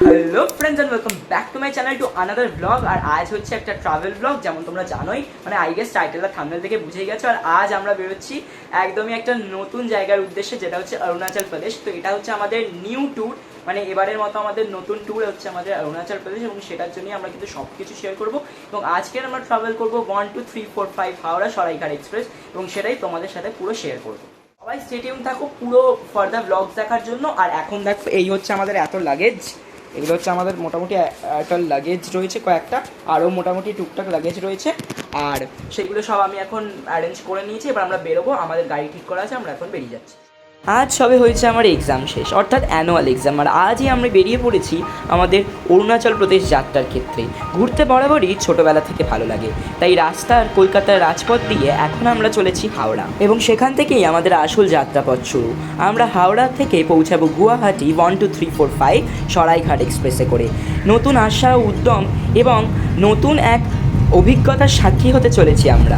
Hello friends and welcome back to my channel to another blog. আর আজ হচ্ছে একটা ট্রাভেল ব্লগ, যেমন তোমরা জানোই, মানে আই গেস টাইটেলটা থাম্বনেল থেকে বুঝেই গেছো। আর আজ আমরা বেরোচ্ছি একদমই একটা নতুন জায়গার উদ্দেশ্যে, যেটা হচ্ছে অরুণাচল প্রদেশ। তো এটা হচ্ছে আমাদের নিউ ট্যুর, মানে এবারের মতো আমাদের নতুন ট্যুর হচ্ছে আমাদের অরুণাচল প্রদেশ, এবং সেটার জন্যই আমরা কিন্তু সব কিছু শেয়ার করবো। এবং আজকের আমরা ট্রাভেল করবো 1 2 3 4 5 হাওড়া সরাইঘাট এক্সপ্রেস, এবং সেটাই তোমাদের সাথে পুরো শেয়ার করবো। সবাই স্টে টিউন থাকো পুরো ফার্দার ব্লগস দেখার জন্য। আর এখন দেখো, এই হচ্ছে আমাদের এত লাগেজ, এগুলো হচ্ছে আমাদের মোটামুটি একটা লাগেজ রয়েছে, কয়েকটা আরও মোটামুটি টুকটাক লাগেজ রয়েছে। আর সেগুলো সব আমি এখন অ্যারেঞ্জ করে নিয়েছি। এবার আমরা বেরোবো, আমাদের গাড়ি ঠিক করা আছে, আমরা এখন বেরিয়ে যাচ্ছি। আজ সবে হয়েছে আমার এক্সাম শেষ, অর্থাৎ অ্যানুয়াল এক্সাম। আর আজই আমরা বেরিয়ে পড়েছি আমাদের অরুণাচল প্রদেশ যাত্রার ক্ষেত্রে। ঘুরতে বরাবরই ছোটোবেলা থেকে ভালো লাগে, তাই রাস্তার কলকাতার রাজপথ দিয়ে এখন আমরা চলেছি হাওড়া, এবং সেখান থেকেই আমাদের আসল যাত্রাপথ শুরু। আমরা হাওড়া থেকে পৌঁছাবো গুয়াহাটি 1 2 3 4 5 সরাইঘাট এক্সপ্রেসে করে। নতুন আশা, উদ্যম এবং নতুন এক অভিজ্ঞতার সাক্ষী হতে চলেছি আমরা,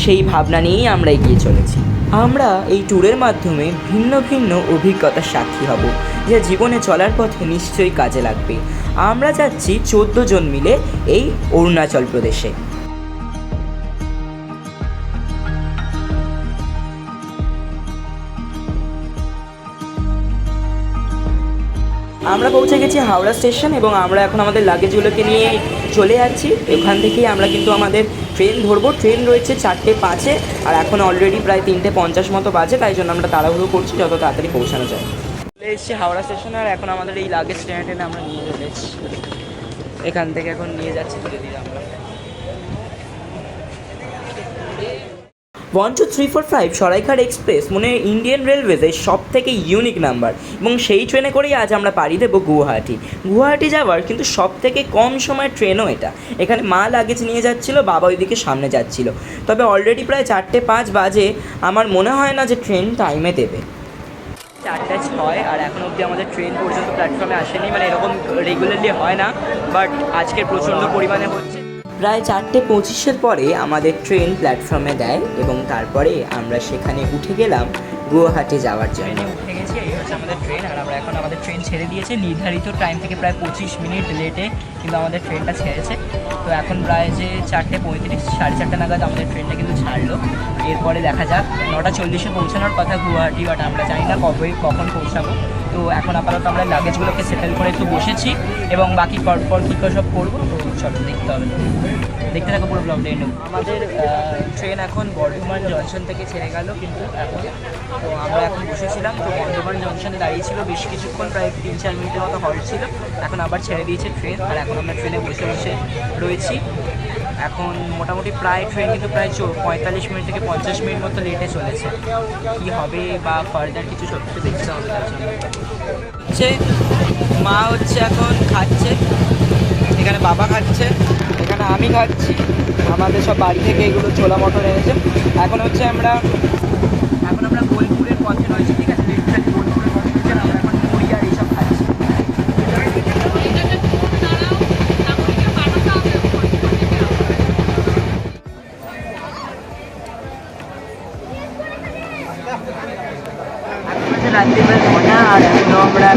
সেই ভাবনা নিয়েই আমরা এগিয়ে চলেছি। আমরা এই ট্যুরের মাধ্যমে ভিন্ন ভিন্ন অভিজ্ঞতার সাক্ষী হব, যা জীবনে চলার পথে নিশ্চয়ই কাজে লাগবে। আমরা যাচ্ছি 14 জন মিলে এই অরুণাচল প্রদেশে। আমরা পৌঁছে গেছি হাওড়া স্টেশন, এবং আমরা এখন আমাদের লাগেজগুলোকে নিয়ে চলে যাচ্ছি। এখান থেকেই আমরা কিন্তু আমাদের ট্রেন ধরবো। ট্রেন রয়েছে 4:05, আর এখন অলরেডি প্রায় 3:50 মতো বাজে, তাই জন্য আমরা তাড়াহুড়ো করছি যত তাড়াতাড়ি পৌঁছানো যায়। চলে এসেছি হাওড়া স্টেশনে, আর এখন আমাদের এই লাগেজ ট্রেনে টেনে আমরা নিয়ে চলে এসেছি। এখান থেকে এখন নিয়ে যাচ্ছি ধীরে ধীরে আমরা। 1 2 3 4 5 সরাইঘাট এক্সপ্রেস মনে ইন্ডিয়ান রেলওয়েজের সব থেকে ইউনিক নাম্বার, এবং সেই ট্রেনে করেই আজ আমরা পাড়ি দেবো গুয়াহাটি। গুয়াহাটি যাওয়ার কিন্তু সব থেকে কম সময়ের ট্রেনও এটা। এখানে মা লাগেজ নিয়ে যাচ্ছিল, বাবা ওইদিকে সামনে যাচ্ছিল। তবে অলরেডি প্রায় 4:05 বাজে, আমার মনে হয় না যে ট্রেন টাইমে দেবে। 4:06, আর এখন অবধি আমাদের ট্রেন পর্যন্ত প্ল্যাটফর্মে আসেনি। মানে এরকম রেগুলারলি হয় না, বাট আজকের প্রচণ্ড পরিমাণে হচ্ছে। প্রায় 4:25 পরে আমাদের ট্রেন প্ল্যাটফর্মে দেয়, এবং তারপরে আমরা সেখানে উঠে গেলাম গুয়াহাটি যাওয়ার জন্য। উঠে গেছি, এই হচ্ছে আমাদের ট্রেন। আর আমরা এখন আমাদের ট্রেন ছেড়ে দিয়েছে নির্ধারিত টাইম থেকে প্রায় 25 মিনিট লেটে, কিন্তু আমাদের ট্রেনটা ছেড়েছে। তো এখন প্রায় যে 4:35, 4:30 নাগাদ আমাদের ট্রেনটা কিন্তু ছাড়লো। এরপরে দেখা যাক, 9:40 পৌঁছানোর কথা গুয়াহাটি, বাট আমরা জানি না কখন পৌঁছাবো। তো এখন আপাতত আমরা লাগেজগুলোকে সেটেল করে একটু বসেছি, এবং বাকি পরপর কী করে সব করবো তো চলো দেখতে হবে। দেখতে থাকো পুরো ব্লগটা এন্ড। আমাদের ট্রেন এখন বর্ধমান জংশন থেকে ছেড়ে গেল, কিন্তু এখন তো আমরা এখন বসেছিলাম, তো বর্ধমান জংশনে দাঁড়িয়েছিল বেশ কিছুক্ষণ, প্রায় 3-4 মিনিটের মতো হল্ট ছিল। এখন আবার ছেড়ে দিয়েছে ট্রেন, আর এখন আমরা ট্রেনে বসে বসে রয়েছি। এখন মোটামুটি প্রায় ট্রেন কিন্তু প্রায় 45 মিনিট থেকে 50 মিনিট মতো লেটে চলেছে। কী হবে বা ফার্দার কিছু সব কিছু দেখতে হবে তার জন্য। মা হচ্ছে এখন খাচ্ছে, এখানে বাবা খাচ্ছে, এখানে আমি খাচ্ছি। আমাদের সব বাড়ি থেকে এগুলো ছোলা মটর এনেছে। এখন আমরা বোলপুরের পথে রয়েছি, ঠিক আছে? বোলপুরের পথে রয়েছে, আমরা এখন মুড়ি আর এইসব খাচ্ছি। রাত্রিবেলা 9টা, আর এখনও আমরা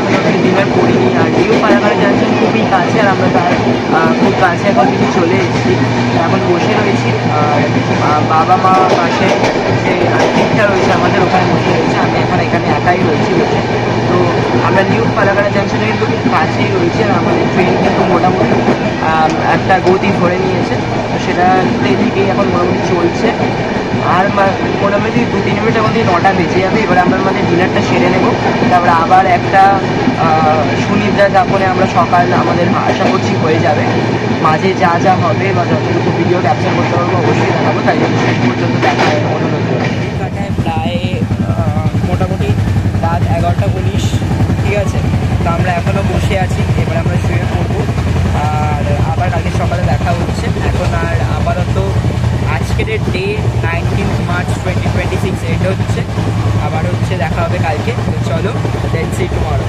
ডিনার করিনি। আর নিউ পাড়াগাড়ি যাচ্ছেন খুবই কাছে, আর আমরা তার খুব কাছে এখন কিন্তু চলে এসেছি। এখন বসে রয়েছি, আর বাবা মা পাশে যে আন্টিটা রয়েছে আমাদের ওখানে বসে রয়েছে। আমি এখন এখানে একাই রয়েছি বসে। তো আমরা নিউ পাড়াগাড়ি জাংশনে কিন্তু খুব কাছেই রয়েছে, আর আমাদের ট্রেন কিন্তু মোটামুটি একটা গতি ধরে নিয়েছে। তো সেটাতে থেকেই এখন মোটামুটি চলছে। আর মোটামুটি 2-3 মিনিটের মধ্যে 9টা বেজে যাবে। এবার আমরা আমাদের ডিনারটা সেরে নেব, তারপরে আবার একটা সুনিদ্রা যাপনে আমরা সকাল আমাদের আশা করছি হয়ে যাবে। মাঝে যা যা হবে বা যতটুকু ভিডিও ক্যাপচার করতে পারবো অবশ্যই দেখাবো, তাই জন্য শেষ পর্যন্ত দেখা অনুরোধ করি। কাটায় প্রায় মোটামুটি রাত 11:19, ঠিক আছে? তো আমরা এখনও বসে আছি, এবার আমরা শুয়ে পড়বো, আর আবার কালকে সকালে দেখা হচ্ছে। এখন আর আপাতত আজকের ডে 19 মার্চ 2026 এটা হচ্ছে, আবার দেখা হবে কালকে। তো চলো, লেটস সি টুমরো।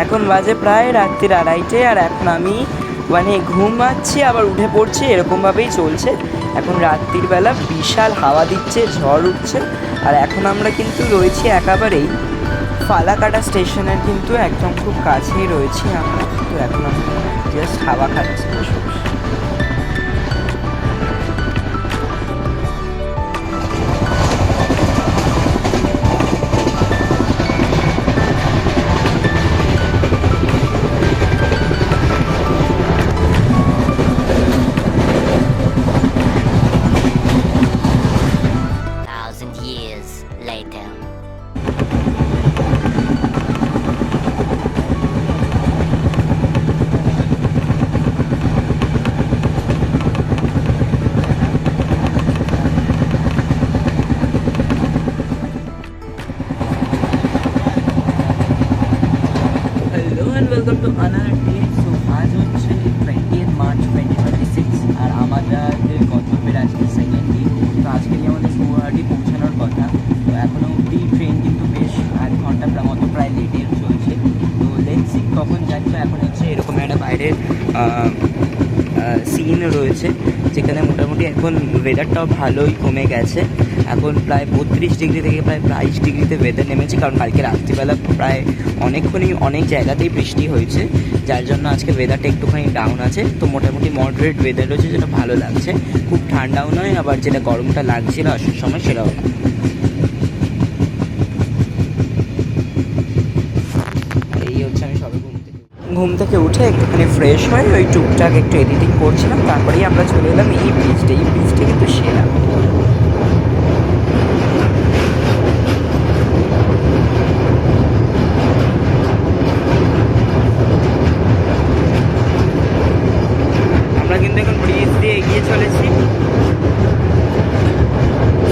এখন বাজে প্রায় রাত্রির 2:30, আর এখন আমি মানে ঘুমাচ্ছি আবার উঠে পড়ছি, এরকমভাবেই চলছে। এখন রাত্রির বেলা বিশাল হাওয়া দিচ্ছে, ঝড় উঠছে, আর এখন আমরা কিন্তু রয়েছি একেবারেই ফালাকাটা স্টেশনের কিন্তু একদম খুব কাছেই রয়েছি আমরা, তো এখন আমরা জাস্ট হাওয়া খাচ্ছি। Welcome to another day. So আজ হচ্ছে 20 মার্চ 2026 আর আমাদের গন্তব্যের আজকে সেকেন্ড ডে। তো আজকে আমাদের গুয়াহাটি পৌঁছানোর কথা। তো এখনও অবধি ট্রেন কিন্তু বেশ 1 ঘন্টা মতো প্রায় লেটে চলছে। তো লেটস কখন যাচ্ছে। এখন হচ্ছে এরকম একটা বাইরের সিন রয়েছে যেখানে মোটামুটি এখন ওয়েদারটাও ভালোই কমে গেছে। এখন প্রায় 32 ডিগ্রি থেকে প্রায় 22 ডিগ্রিতে ওয়েদার নেমেছে, কারণ কালকে রাত্রিবেলা প্রায় অনেকক্ষণই অনেক জায়গাতেই বৃষ্টি হয়েছে, যার জন্য আজকে ওয়েদারটা একটুখানি ডাউন আছে। তো মোটামুটি মডারেট ওয়েদার রয়েছে, যেটা ভালো লাগছে। খুব ঠান্ডাও নয়, আবার যেটা গরমটা লাগছিল আসার সময় সেটাও না। এই হচ্ছে আমি সবে ঘুম থেকে উঠে একটুখানি ফ্রেশ হয়ে ওই টুকটাক একটু এডিটিং করছিলাম, তারপরেই আমরা চলে এলাম এই ব্রিজটা। এই ব্রিজটা কিন্তু সেরা। আমরা কিন্তু এখন ব্রিজ দিয়ে এগিয়ে চলেছি।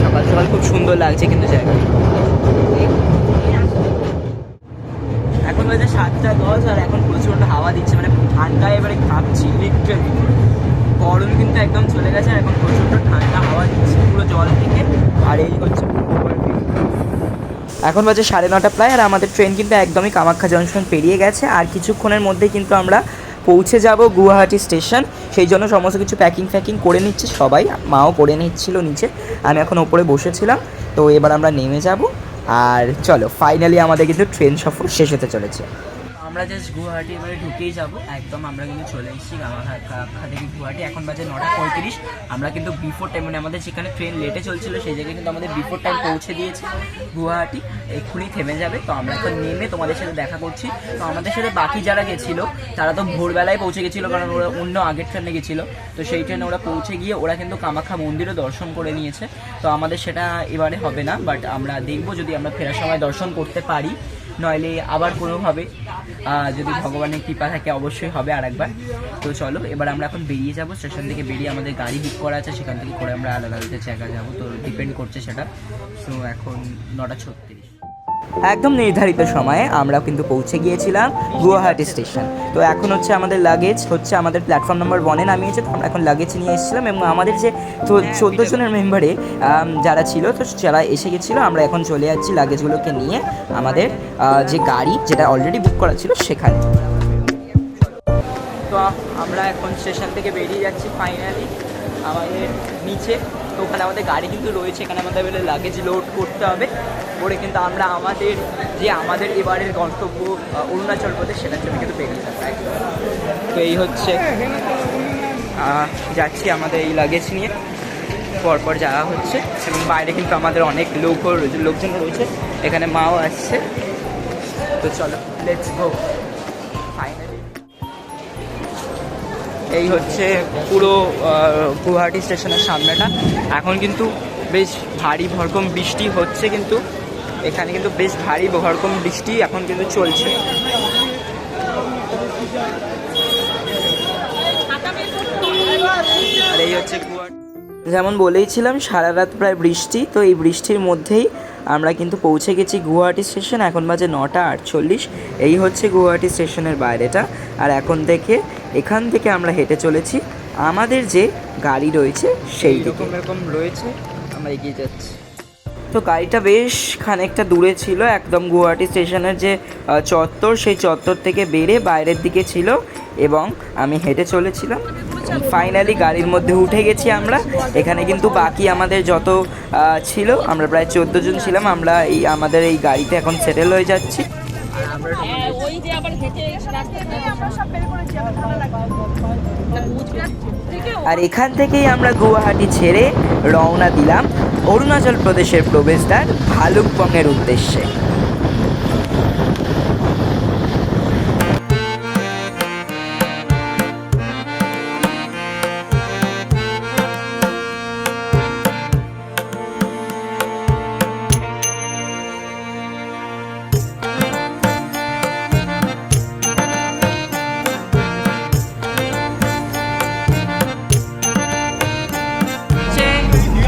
সকাল সকাল খুব সুন্দর লাগছে কিন্তু জায়গা। এখন বাজে 7:10 আর এখন প্রচণ্ড হাওয়া দিচ্ছে, মানে ঠান্ডায় এবারে কাঁপছি লিটারালি। গরম কিন্তু একদম চলে গেছে আর এখন প্রচণ্ড ঠান্ডা হাওয়া দিচ্ছে পুরো জল থেকে। আর এই হচ্ছে এখন বাজে 9:30 প্রায়, আর আমাদের ট্রেন কিন্তু একদমই কামাখ্যা জংশন পেরিয়ে গেছে। আর কিছুক্ষণের মধ্যেই কিন্তু আমরা পৌঁছে যাব গুয়াহাটি স্টেশন। সেই জন্য সমস্ত কিছু প্যাকিং করে নিচ্ছে সবাই। মাও করে নিচ্ছিল নিচে, আমি এখন ওপরে বসেছিলাম। তো এবার আমরা নেমে যাব। আর চলো, ফাইনালি আমাদের কিন্তু ট্রেন সফর শেষ হতে চলেছে। আমরা জাস্ট গুয়াহাটি এবারে ঢুকেই যাব একদম। আমরা কিন্তু চলে এসেছি কামাখ্যা থেকে গুয়াহাটি। এখন বাজে 9:35। আমরা কিন্তু বিফোর টাইম, মানে আমাদের যেখানে ট্রেন লেটে চলছিল সেই জায়গায় কিন্তু আমাদের বিফোর টাইম পৌঁছে দিয়েছে গুয়াহাটি। এক্ষুনি থেমে যাবে। তো আমরা এখন নেমে তোমাদের সাথে দেখা করছি। তো আমাদের সাথে বাকি যারা গেছিলো তারা তো ভোরবেলায় পৌঁছে গেছিলো, কারণ ওরা অন্য আগের ট্রেনে গেছিলো। তো সেই ট্রেনে ওরা পৌঁছে গিয়ে ওরা কিন্তু কামাখ্যা মন্দিরও দর্শন করে নিয়েছে। তো আমাদের সেটা এবারে হবে না, বাট আমরা দেখবো যদি আমরা ফেরার সময় দর্শন করতে পারি, নইলে আবার কোনোভাবে যদি ভগবানের কৃপা থাকে অবশ্যই হবে আর একবার। তো চলো এবার আমরা এখন বেরিয়ে যাব। স্টেশন থেকে বেরিয়ে আমাদের গাড়ি বুক করা আছে, সেখান থেকে করে আমরা আলাদা আলাদা জায়গা যাবো। তো ডিপেন্ড করছে সেটা। তো এখন 9:36। একদম নির্ধারিত সময়ে আমরা কিন্তু পৌঁছে গিয়েছিলাম গুয়াহাটি স্টেশন। তো এখন হচ্ছে আমাদের লাগেজ হচ্ছে আমাদের প্ল্যাটফর্ম নাম্বার 1-এ নামিয়েছে। তো আমরা এখন লাগেজ নিয়ে এসেছিলাম এবং আমাদের যে 14 জনের মেম্বারে যারা ছিল, তো যারা এসে গেছিলো, আমরা এখন চলে যাচ্ছি লাগেজগুলোকে নিয়ে আমাদের যে গাড়ি যেটা অলরেডি বুক করা ছিল সেখানে। তো আমরা এখন স্টেশন থেকে বেরিয়ে যাচ্ছি ফাইনালি আমাদের নিচে। তো ওখানে আমাদের গাড়ি কিন্তু রয়েছে, এখানে আমাদের লাগেজ লোড করতে হবে। করে কিন্তু আমরা আমাদের এবারের গন্তব্য অরুণাচল প্রদেশ, সেটার জন্য কিন্তু বেরিয়ে যাবো। তো এই হচ্ছে যাচ্ছি আমাদের এই লাগেজ নিয়ে, পরপর যাওয়া হচ্ছে। এবং বাইরে কিন্তু আমাদের অনেক লোকজন রয়েছে, এখানে মাও আসছে। তো চলো লেটস গো ফাইনালি। এই হচ্ছে পুরো গুয়াহাটি স্টেশনের সামনেটা। এখন কিন্তু বেশ ভারী ভরকম বৃষ্টি হচ্ছে, কিন্তু এখানে কিন্তু বেশ ভারী ভরকম বৃষ্টি এখন কিন্তু চলছে। আর এই হচ্ছে গুয়াহাটি। যেমন বলেইছিলাম সারা রাত প্রায় বৃষ্টি। তো এই বৃষ্টির মধ্যেই আমরা কিন্তু পৌঁছে গেছি গুয়াহাটি স্টেশন। এখন বাজে 9:48। এই হচ্ছে গুয়াহাটি স্টেশনের বাইরেটা। আর এখান থেকে আমরা হেঁটে চলেছি আমাদের যে গাড়ি রয়েছে সেই দিকে। এরকম রয়েছে, আমরা এগিয়ে যাচ্ছি। তো গাড়িটা বেশ খানিকটা দূরে ছিল, একদম গুয়াহাটি স্টেশনের যে চত্বর, সেই চত্বর থেকে বেরে বাইরের দিকে ছিল এবং আমি হেঁটে চলেছিলাম। ফাইনালি গাড়ির মধ্যে উঠে গেছি আমরা। এখানে কিন্তু বাকি আমাদের যত ছিল, আমরা প্রায় 14 জন ছিলাম, আমরা আমাদের এই গাড়িতে এখন সেটেল হয়ে যাচ্ছি। আর এখান থেকেই আমরা গুয়াহাটি ছেড়ে রওনা দিলাম অরুণাচল প্রদেশের প্রবেশদ্বার ভালুকবংয়ের উদ্দেশ্যে।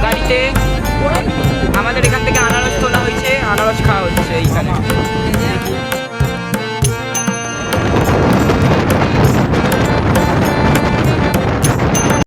গাড়িতে আমাদের এখান থেকে আনারস তোলা হয়েছে, আনারস খাওয়া হচ্ছে এইখানে।